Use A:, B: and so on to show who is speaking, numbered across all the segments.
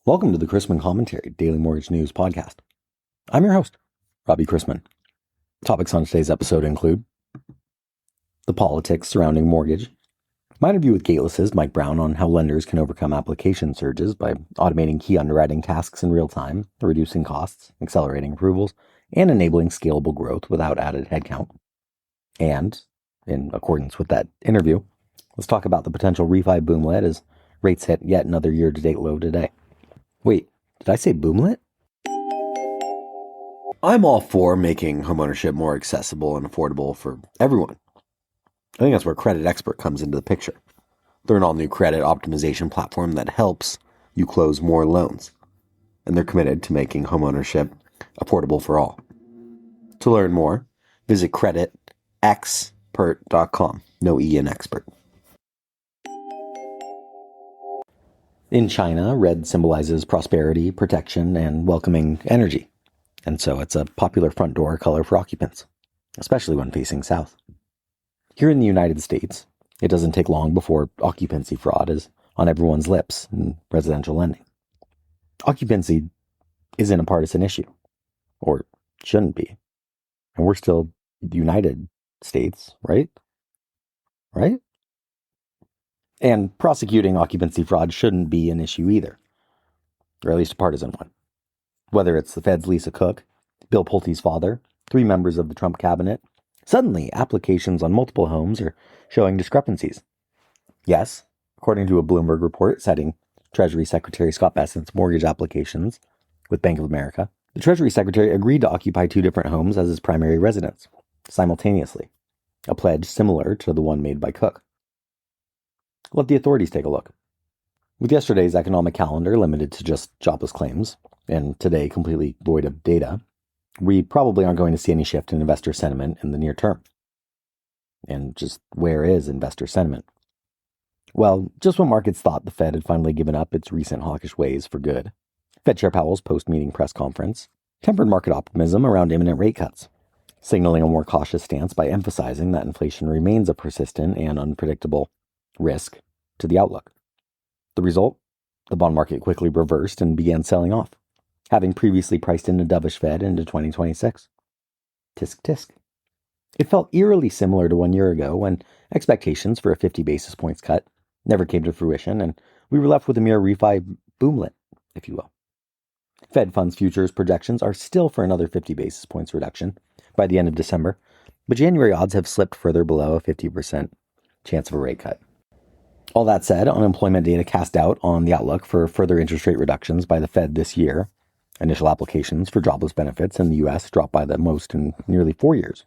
A: Welcome to the Chrisman Commentary, Daily Mortgage News Podcast. I'm your host, Robbie Chrisman. Topics on today's episode include the politics surrounding mortgage, my interview with Gateless Mike Brown on how lenders can overcome application surges by automating key underwriting tasks in real time, reducing costs, accelerating approvals, and enabling scalable growth without added headcount. And, in accordance with that interview, let's talk about the potential refi boomlet as rates hit yet another year-to-date low today. Wait, did I say boomlet? I'm all for making homeownership more accessible and affordable for everyone. I think that's where Credit Expert comes into the picture. They're an all-new credit optimization platform that helps you close more loans. And they're committed to making homeownership affordable for all. To learn more, visit creditexpert.com. No E in expert. In China, red symbolizes prosperity, protection, and welcoming energy. And so it's a popular front door color for occupants, especially when facing south. Here in the United States, it doesn't take long before occupancy fraud is on everyone's lips in residential lending. Occupancy isn't a partisan issue, or shouldn't be. And we're still the United States, right? Right? And prosecuting occupancy fraud shouldn't be an issue either, or at least a partisan one. Whether it's the Fed's Lisa Cook, Bill Pulte's father, 3 members of the Trump cabinet, suddenly applications on multiple homes are showing discrepancies. Yes, according to a Bloomberg report citing Treasury Secretary Scott Bessent's mortgage applications with Bank of America, the Treasury Secretary agreed to occupy 2 different homes as his primary residence simultaneously, a pledge similar to the one made by Cook. Let the authorities take a look. With yesterday's economic calendar limited to just jobless claims, and today completely void of data, we probably aren't going to see any shift in investor sentiment in the near term. And just where is investor sentiment? Well, just when markets thought the Fed had finally given up its recent hawkish ways for good, Fed Chair Powell's post-meeting press conference tempered market optimism around imminent rate cuts, signaling a more cautious stance by emphasizing that inflation remains a persistent and unpredictable risk to the outlook. The result? The bond market quickly reversed and began selling off, having previously priced in a dovish Fed into 2026. Tisk tisk. It felt eerily similar to 1 year ago when expectations for a 50 basis points cut never came to fruition, and we were left with a mere refi boomlet, if you will. Fed funds futures projections are still for another 50 basis points reduction by the end of December, but January odds have slipped further below a 50% chance of a rate cut. All that said, unemployment data cast doubt on the outlook for further interest rate reductions by the Fed this year. Initial applications for jobless benefits in the U.S. dropped by the most in nearly 4 years,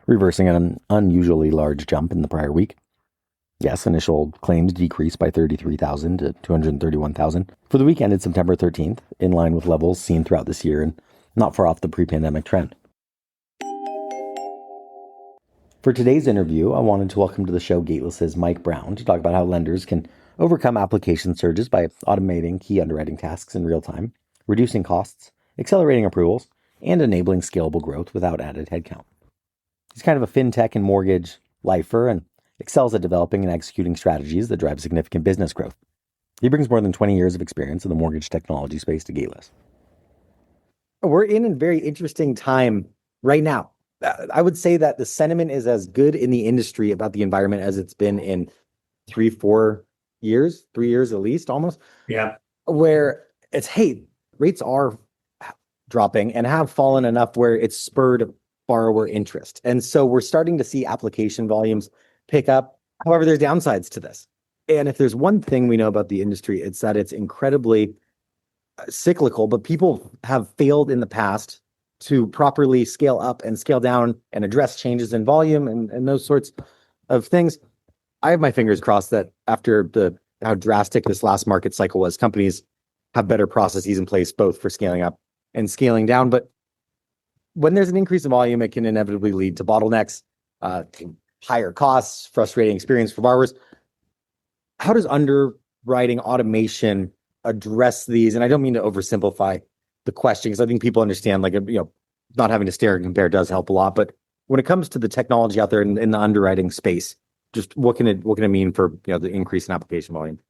A: reversing an unusually large jump in the prior week. Yes, initial claims decreased by 33,000 to 231,000 for the week ended September 13th, in line with levels seen throughout this year and not far off the pre-pandemic trend. For today's interview, I wanted to welcome to the show Gateless Mike Brown to talk about how lenders can overcome application surges by automating key underwriting tasks in real time, reducing costs, accelerating approvals, and enabling scalable growth without added headcount. He's kind of a fintech and mortgage lifer and excels at developing and executing strategies that drive significant business growth. He brings more than 20 years of experience in the mortgage technology space to Gateless. We're in a very interesting time right now. I would say that the sentiment is as good in the industry about the environment as it's been in 3 years at least, almost.
B: Yeah.
A: Where it's, hey, rates are dropping and have fallen enough where it's spurred borrower interest. And so we're starting to see application volumes pick up. However, there's downsides to this. And if there's one thing we know about the industry, it's that it's incredibly cyclical, but people have failed in the past to properly scale up and scale down and address changes in volume and those sorts of things. I have my fingers crossed that after how drastic this last market cycle was, companies have better processes in place, both for scaling up and scaling down. But when there's an increase in volume, it can inevitably lead to bottlenecks, higher costs, frustrating experience for borrowers. How does underwriting automation address these? And I don't mean to oversimplify the question, because I think people understand, not having to stare and compare does help a lot. But when it comes to the technology out there in the underwriting space, just what can it mean for the increase in application volume?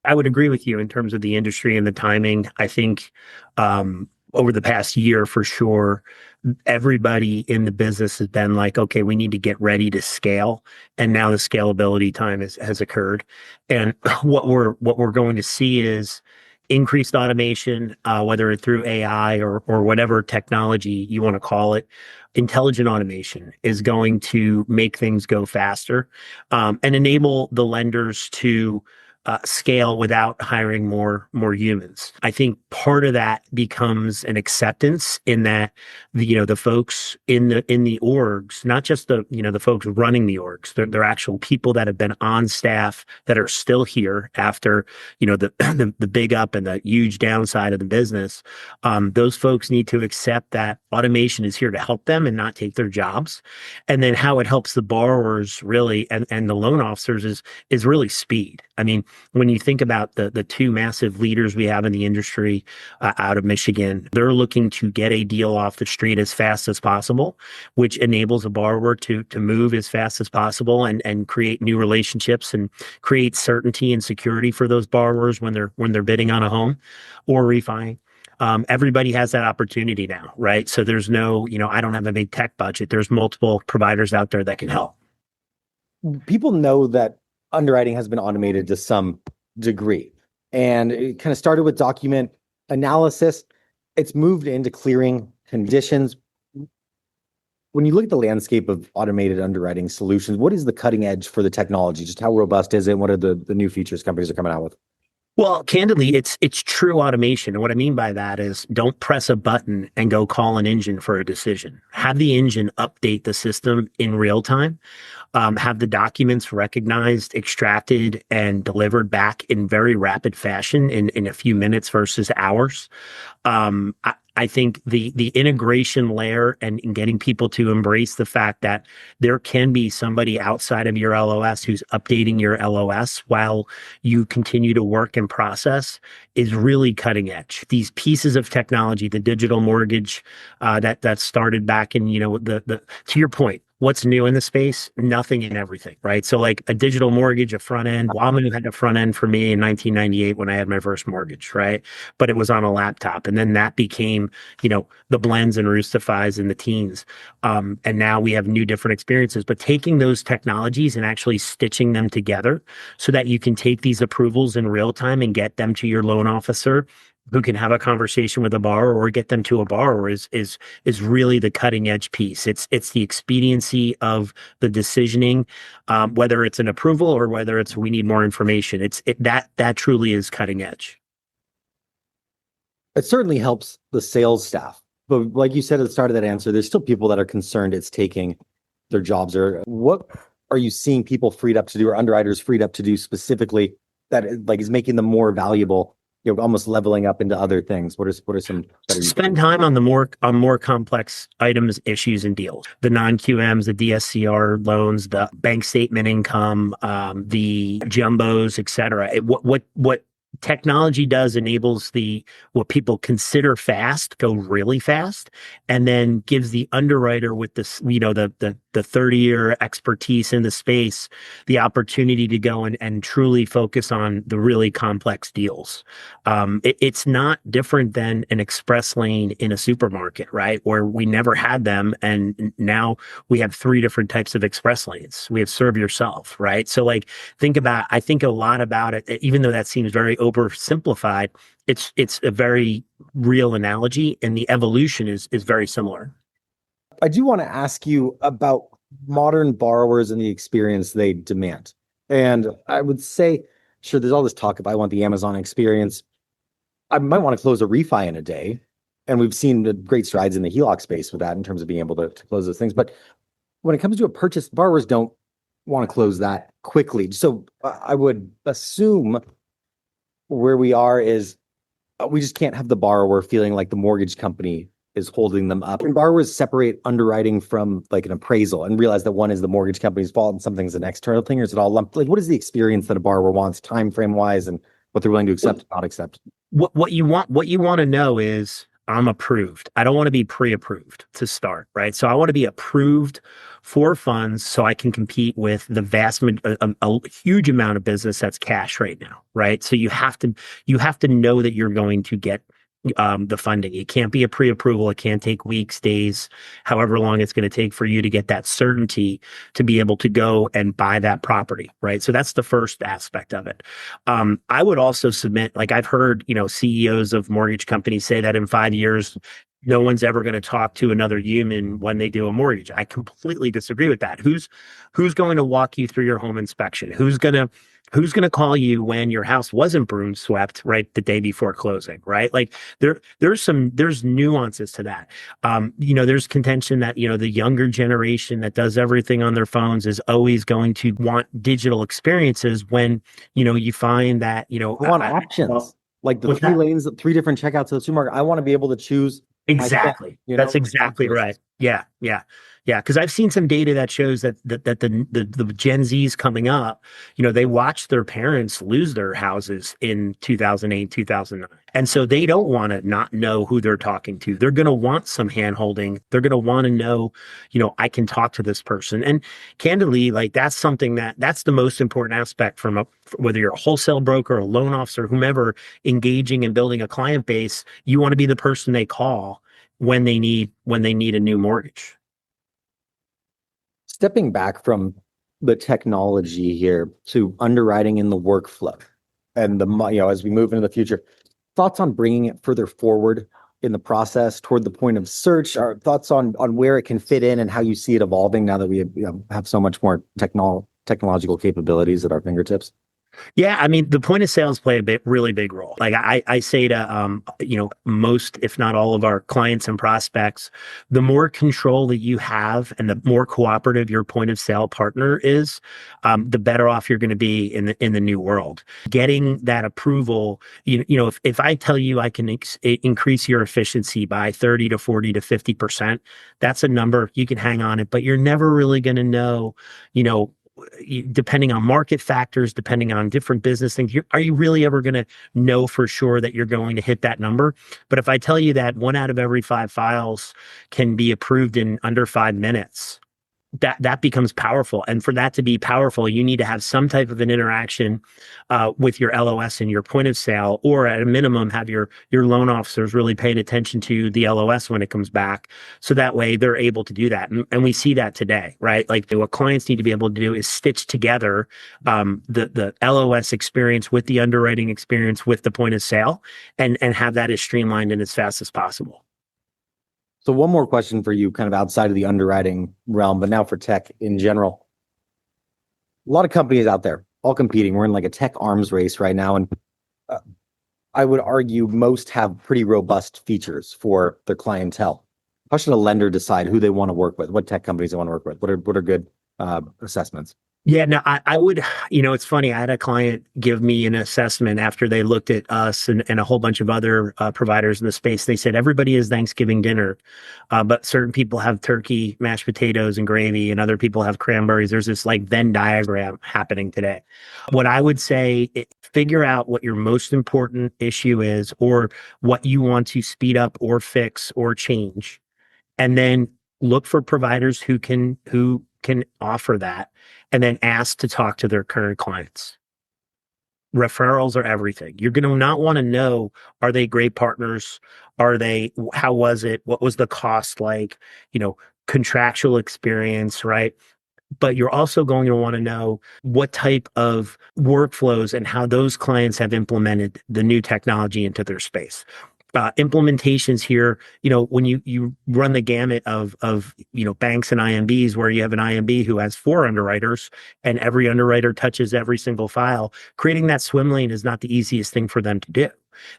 B: I would agree with you in terms of the industry and the timing. I think over the past year, for sure, everybody in the business has been like, okay, we need to get ready to scale, and now the scalability time has occurred. And what we're going to see is increased automation, whether it's through AI or whatever technology you want to call it. Intelligent automation is going to make things go faster, and enable the lenders to scale without hiring more humans. I think part of that becomes an acceptance in that the folks in the orgs, not just the folks running the orgs, they're actual people that have been on staff that are still here after the the big up and the huge downside of the business. Those folks need to accept that automation is here to help them and not take their jobs. And then how it helps the borrowers really and the loan officers is really speed. I mean, when you think about the two massive leaders we have in the industry out of Michigan, they're looking to get a deal off the street as fast as possible, which enables a borrower to move as fast as possible and create new relationships and create certainty and security for those borrowers when they're bidding on a home or refining. Everybody has that opportunity now, right? So there's no, I don't have a big tech budget. There's multiple providers out there that can help.
A: People know that underwriting has been automated to some degree, and it kind of started with document analysis. It's moved into clearing conditions. When you look at the landscape of automated underwriting solutions, what is the cutting edge for the technology? Just how robust is it? What are the new features companies are coming out with?
B: Well, candidly, it's true automation. And what I mean by that is don't press a button and go call an engine for a decision. Have the engine update the system in real time. Have the documents recognized, extracted, and delivered back in very rapid fashion in a few minutes versus hours. I think the integration layer and getting people to embrace the fact that there can be somebody outside of your LOS who's updating your LOS while you continue to work and process is really cutting edge. These pieces of technology, the digital mortgage that started back in, the to your point, what's new in the space? Nothing and everything, right? So like a digital mortgage, a front end. Wamanu had a front end for me in 1998 when I had my first mortgage, right? But it was on a laptop. And then that became, the blends and Roostifys and the teens. And now we have new different experiences, but taking those technologies and actually stitching them together so that you can take these approvals in real time and get them to your loan officer who can have a conversation with a borrower or get them to a borrower is really the cutting edge piece. It's the expediency of the decisioning, whether it's an approval or whether it's we need more information. That truly is cutting edge.
A: It certainly helps the sales staff, but like you said at the start of that answer, there's still people that are concerned it's taking their jobs. Or what are you seeing people freed up to do, or underwriters freed up to do specifically that is making them more valuable? Almost leveling up into other things. What are some better
B: spend time on more complex items, issues, and deals? The non-QMs, the DSCR loans, the bank statement income, the jumbos, et cetera. What technology does enables what people consider fast go really fast, and then gives the underwriter with this, the 30-year expertise in the space, the opportunity to go and truly focus on the really complex deals. It's not different than an express lane in a supermarket, right? Where we never had them, and now we have 3 different types of express lanes. We have serve yourself, right? So I think a lot about it, even though that seems very oversimplified, it's a very real analogy, and the evolution is very similar.
A: I do want to ask you about modern borrowers and the experience they demand. And I would say, sure, there's all this talk of I want the Amazon experience. I might want to close a refi in a day. And we've seen the great strides in the HELOC space with that in terms of being able to close those things. But when it comes to a purchase, borrowers don't want to close that quickly. So I would assume where we are is we just can't have the borrower feeling like the mortgage company is holding them up. And borrowers separate underwriting from an appraisal and realize that one is the mortgage company's fault and something's an external thing, or is it all lumped? What is the experience that a borrower wants time frame wise and what they're willing to accept and not accept?
B: What you want to know is, I'm approved. I don't want to be pre-approved to start, right? So I want to be approved for funds so I can compete with the a huge amount of business that's cash right now, right? So you have to know that you're going to get the funding. It can't be a pre-approval. It can't take weeks, days, however long it's going to take for you to get that certainty to be able to go and buy that property, right? So that's the first aspect of it. I would also submit, like I've heard, CEOs of mortgage companies say that in 5 years, no one's ever going to talk to another human when they do a mortgage. I completely disagree with that. Who's going to walk you through your home inspection? Who's going to call you when your house wasn't broom swept right the day before closing, right? Like there's nuances to that. There's contention that, the younger generation that does everything on their phones is always going to want digital experiences when, you find that,
A: I want options. Like the three lanes, 3 different checkouts of the supermarket. I want to be able to choose.
B: Exactly. That's exactly right. Yeah. Yeah. Yeah. Because I've seen some data that shows that the Gen Zs coming up, they watched their parents lose their houses in 2008, 2009. And so they don't want to not know who they're talking to. They're going to want some hand holding. They're going to want to know, I can talk to this person. And candidly, like that's the most important aspect whether you're a wholesale broker, a loan officer, whomever engaging and building a client base, you want to be the person they call when they need a new mortgage.
A: Stepping back from the technology here to underwriting in the workflow and as we move into the future, thoughts on bringing it further forward in the process toward the point of search, or thoughts on where it can fit in and how you see it evolving now that we have so much more technological capabilities at our fingertips?
B: Yeah, I mean, the point of sales play really big role. Like I say to, most, if not all of our clients and prospects, the more control that you have and the more cooperative your point of sale partner is, the better off you're going to be in the new world. Getting that approval, if I tell you I can increase your efficiency by 30 to 40 to 50%, that's a number you can hang on it, but you're never really going to know, depending on market factors, depending on different business things, are you really ever going to know for sure that you're going to hit that number? But if I tell you that 1 out of every 5 files can be approved in under 5 minutes, that becomes powerful. And for that to be powerful, you need to have some type of an interaction with your LOS and your point of sale, or at a minimum, have your loan officers really paying attention to the LOS when it comes back. So that way they're able to do that. And we see that today, right? Like what clients need to be able to do is stitch together the LOS experience with the underwriting experience with the point of sale and have that as streamlined and as fast as possible.
A: So one more question for you, kind of outside of the underwriting realm, but now for tech in general. A lot of companies out there, all competing. We're in like a tech arms race right now. And I would argue most have pretty robust features for their clientele. How should a lender decide who they want to work with? What tech companies they want to work with? What are good assessments?
B: Yeah, no, I would, it's funny. I had a client give me an assessment after they looked at us and a whole bunch of other providers in the space. They said everybody has Thanksgiving dinner, but certain people have turkey, mashed potatoes, and gravy, and other people have cranberries. There's this like Venn diagram happening today. What I would say, figure out what your most important issue is, or what you want to speed up or fix or change, and then look for providers who can offer that, and then ask to talk to their current clients. Referrals are everything. You're going to not want to know, are they great partners? How was it? What was the cost like? Contractual experience, right? But you're also going to want to know what type of workflows and how those clients have implemented the new technology into their space. Implementations here, when you run the gamut of banks and IMBs, where you have an IMB who has 4 underwriters and every underwriter touches every single file, creating that swim lane is not the easiest thing for them to do.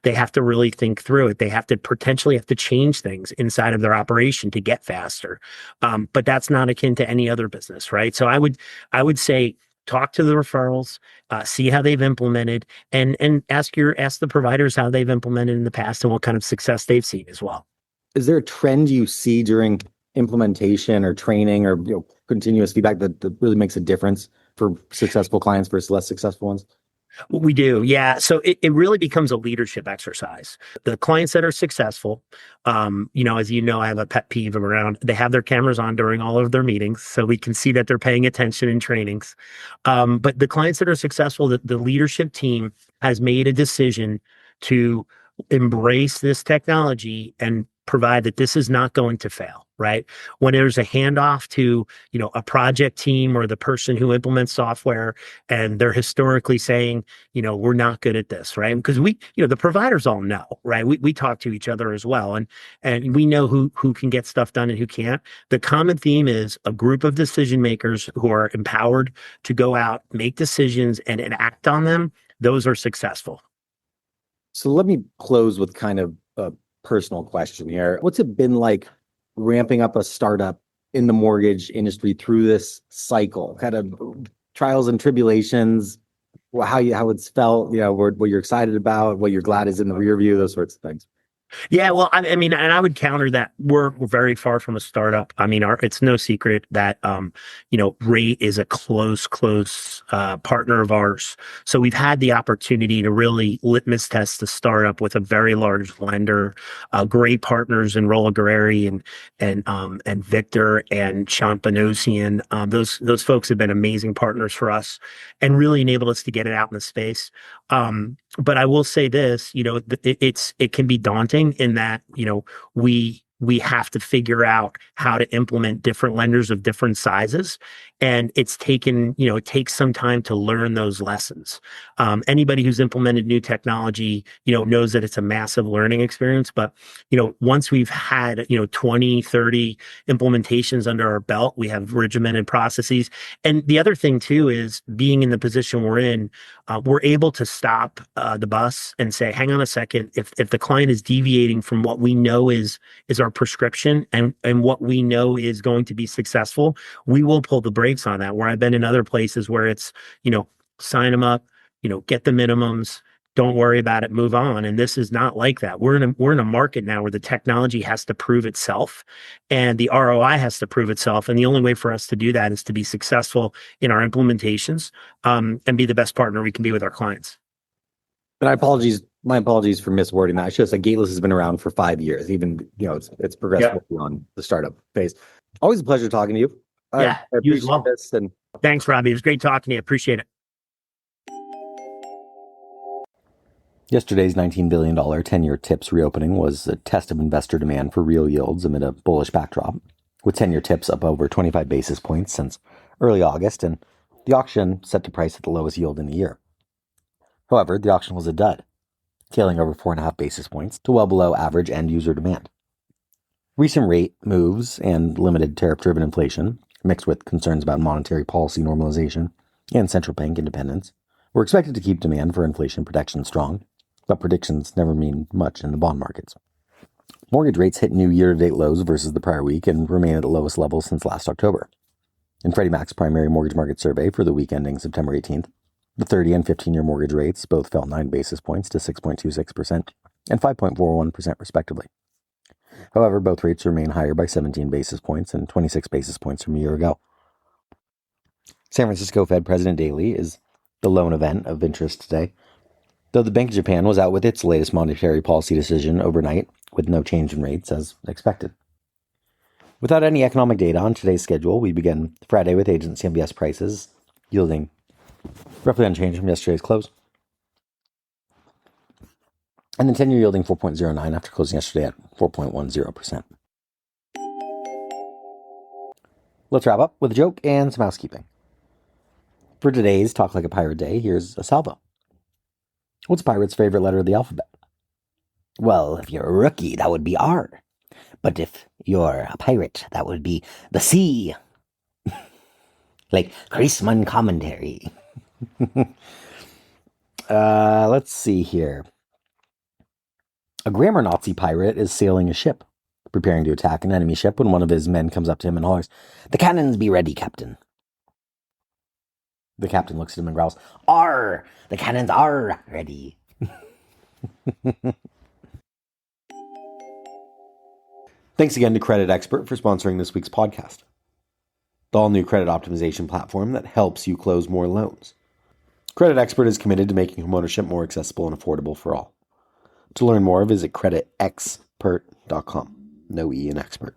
B: They have to really think through it. They have to potentially change things inside of their operation to get faster. But that's not akin to any other business, right? So I would say, talk to the referrals, see how they've implemented, and ask the providers how they've implemented in the past and what kind of success they've seen as well.
A: Is there a trend you see during implementation or training or continuous feedback that really makes a difference for successful clients versus less successful ones?
B: We do, yeah. So it really becomes a leadership exercise. The clients that are successful, as you know, I have a pet peeve around they have their cameras on during all of their meetings, so we can see that they're paying attention in trainings. But the clients that are successful, the leadership team has made a decision to embrace this technology and provide that this is not going to fail, right? When there's a handoff to, a project team or the person who implements software, and they're historically saying, we're not good at this, right? Because the providers all know, right? We talk to each other as well, and we know who can get stuff done and who can't. The common theme is a group of decision makers who are empowered to go out, make decisions, and act on them. Those are successful.
C: So let me close with kind of a personal question here. What's it been like ramping up a startup in the mortgage industry through this cycle? Kind of trials and tribulations, how it's felt, what you're excited about, what you're glad is in the rear view, those sorts of things.
B: Yeah, well, I mean, and I would counter that we're very far from a startup. I mean, it's no secret that Rate is a close partner of ours. So we've had the opportunity to really litmus test the startup with a very large lender, great partners in Rolla Guerreri and Victor and Champanosian. Those folks have been amazing partners for us and really enabled us to get it out in the space. But I will say this, it can be daunting in that, we have to figure out how to implement different lenders of different sizes. And it takes some time to learn those lessons. Anybody who's implemented new technology, knows that it's a massive learning experience. But, once we've had, 20, 30 implementations under our belt, we have regimented processes. And the other thing too is being in the position we're in, we're able to stop the bus and say, hang on a second, if the client is deviating from what we know is our prescription and what we know is going to be successful, we will pull the brakes on that. Where I've been in other places where it's, sign them up, get the minimums, don't worry about it, move on. And this is not like that. We're in a market now where the technology has to prove itself and the ROI has to prove itself. And the only way for us to do that is to be successful in our implementations, and be the best partner we can be with our clients.
C: And my apologies for miswording that. I should have said Gateless has been around for 5 years. Even, it's progressed beyond the startup phase. Always a pleasure talking to you.
B: Yeah,
C: I appreciate this. And
B: thanks, Robbie. It was great talking to you. Appreciate it.
A: Yesterday's $19 billion 10-year TIPS reopening was a test of investor demand for real yields amid a bullish backdrop, with 10-year TIPS up over 25 basis points since early August, and the auction set to price at the lowest yield in the year. However, the auction was a dud, tailing over 4.5 basis points to well below average end-user demand. Recent rate moves and limited tariff-driven inflation, mixed with concerns about monetary policy normalization and central bank independence, were expected to keep demand for inflation protection strong, but predictions never mean much in the bond markets. Mortgage rates hit new year-to-date lows versus the prior week and remain at the lowest level since last October. In Freddie Mac's primary mortgage market survey for the week ending September 18th, the 30 and 15-year mortgage rates both fell 9 basis points to 6.26% and 5.41% respectively. However, both rates remain higher by 17 basis points and 26 basis points from a year ago. San Francisco Fed President Daly is the lone event of interest today, though the Bank of Japan was out with its latest monetary policy decision overnight with no change in rates as expected. Without any economic data on today's schedule, we begin Friday with agency MBS prices yielding roughly unchanged from yesterday's close, and the 10-year yielding 4.09 after closing yesterday at 4.10%. Let's wrap up with a joke and some housekeeping. For today's Talk Like a Pirate Day, here's a salvo. What's a pirate's favorite letter of the alphabet? Well, if you're a rookie, that would be R. But if you're a pirate, that would be the C. Like Chrisman Commentary. Let's see here. A grammar Nazi pirate is sailing a ship, preparing to attack an enemy ship when one of his men comes up to him and hollers, "The cannons be ready, Captain." The captain looks at him and growls, "Arr! The cannons are ready." Thanks again to Credit Expert for sponsoring this week's podcast, the all-new credit optimization platform that helps you close more loans. Credit Expert is committed to making homeownership more accessible and affordable for all. To learn more, visit creditexpert.com. No E in expert.